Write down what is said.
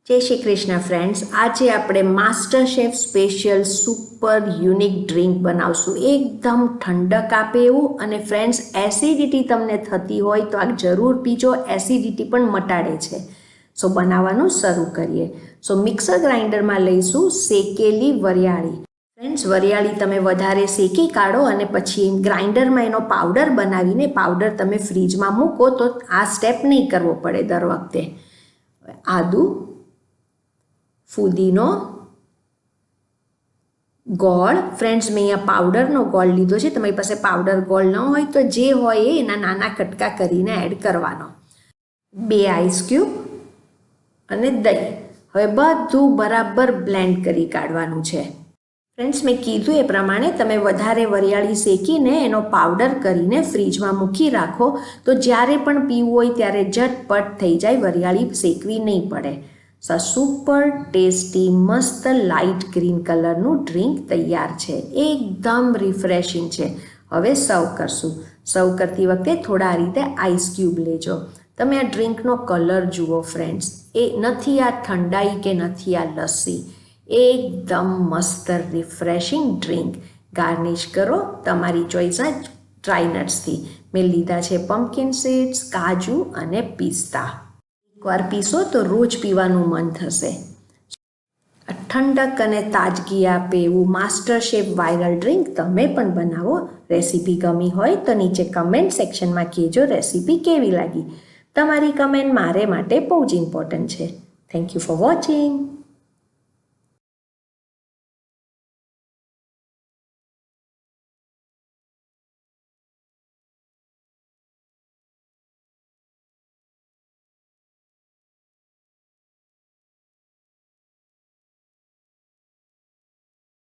જય શ્રી કૃષ્ણ ફ્રેન્ડ્સ, આજે આપણે master chef special super unique drink બનાવશું. એકદમ ઠંડક આપે એવું. અને ફ્રેન્ડ્સ, એસિડિટી તમને થતી હોય તો આ જરૂર પીજો, એસિડિટી પણ મટાડે છે. સો બનાવવાનું શરૂ કરીએ. સો મિક્સર ગ્રાઇન્ડરમાં લઈશું શેકેલી વરિયાળી. ફ્રેન્ડ્સ, વરિયાળી તમે વધારે શેકી કાઢો અને પછી ગ્રાઇન્ડરમાં એનો પાવડર બનાવીને પાવડર તમે ફ્રીજમાં મૂકો તો આ સ્ટેપ નહીં કરવો પડે દર વખતે. આદું, ફુદીનો, ગોળ. ફ્રેન્ડ્સ, મેં અહીંયા પાવડરનો ગોળ લીધો છે. તમારી પાસે પાવડર ગોળ ન હોય તો જે હોય એ એના નાના કટકા કરીને એડ કરવાનો. 2 આઈસ ક્યુબ અને દહીં. હવે બધું બરાબર બ્લેન્ડ કરી કાઢવાનું છે. ફ્રેન્ડ્સ, મેં કીધું એ પ્રમાણે તમે વધારે વરિયાળી શેકીને એનો પાવડર કરીને ફ્રીજમાં મૂકી રાખો તો જ્યારે પણ પીવું હોય ત્યારે ઝટપટ થઈ જાય, વરિયાળી શેકવી નહીં પડે. સુપર ટેસ્ટી મસ્ત લાઇટ ગ્રીન કલરનું ડ્રિંક તૈયાર છે. એકદમ રિફ્રેશિંગ છે. હવે સર્વ કરશું. સર્વ કરતી વખતે થોડા આ રીતે આઈસ ક્યુબ લેજો. તમે આ ડ્રિંકનો કલર જુઓ ફ્રેન્ડ્સ, એ નથી આ ઠંડાઈ કે નથી આ લસ્સી. એકદમ મસ્ત રિફ્રેશિંગ ડ્રિંક. ગાર્નિશ કરો તમારી ચોઈસ આ ડ્રાયનટ્સથી. મેં લીધા છે પમ્પકિન સીડ્સ, કાજુ અને પિસ્તા. એકવાર પીશો તો રોજ પીવાનું મન થશે. ઠંડક અને તાજગી આપે એવું માસ્ટર શેફ વાયરલ ડ્રિંક તમે પણ બનાવો. રેસીપી ગમી હોય તો નીચે કમેન્ટ સેક્શનમાં કહેજો રેસીપી કેવી લાગી. તમારી કમેન્ટ મારે માટે બહુ જ ઇમ્પોર્ટન્ટ છે. Thank you for watching.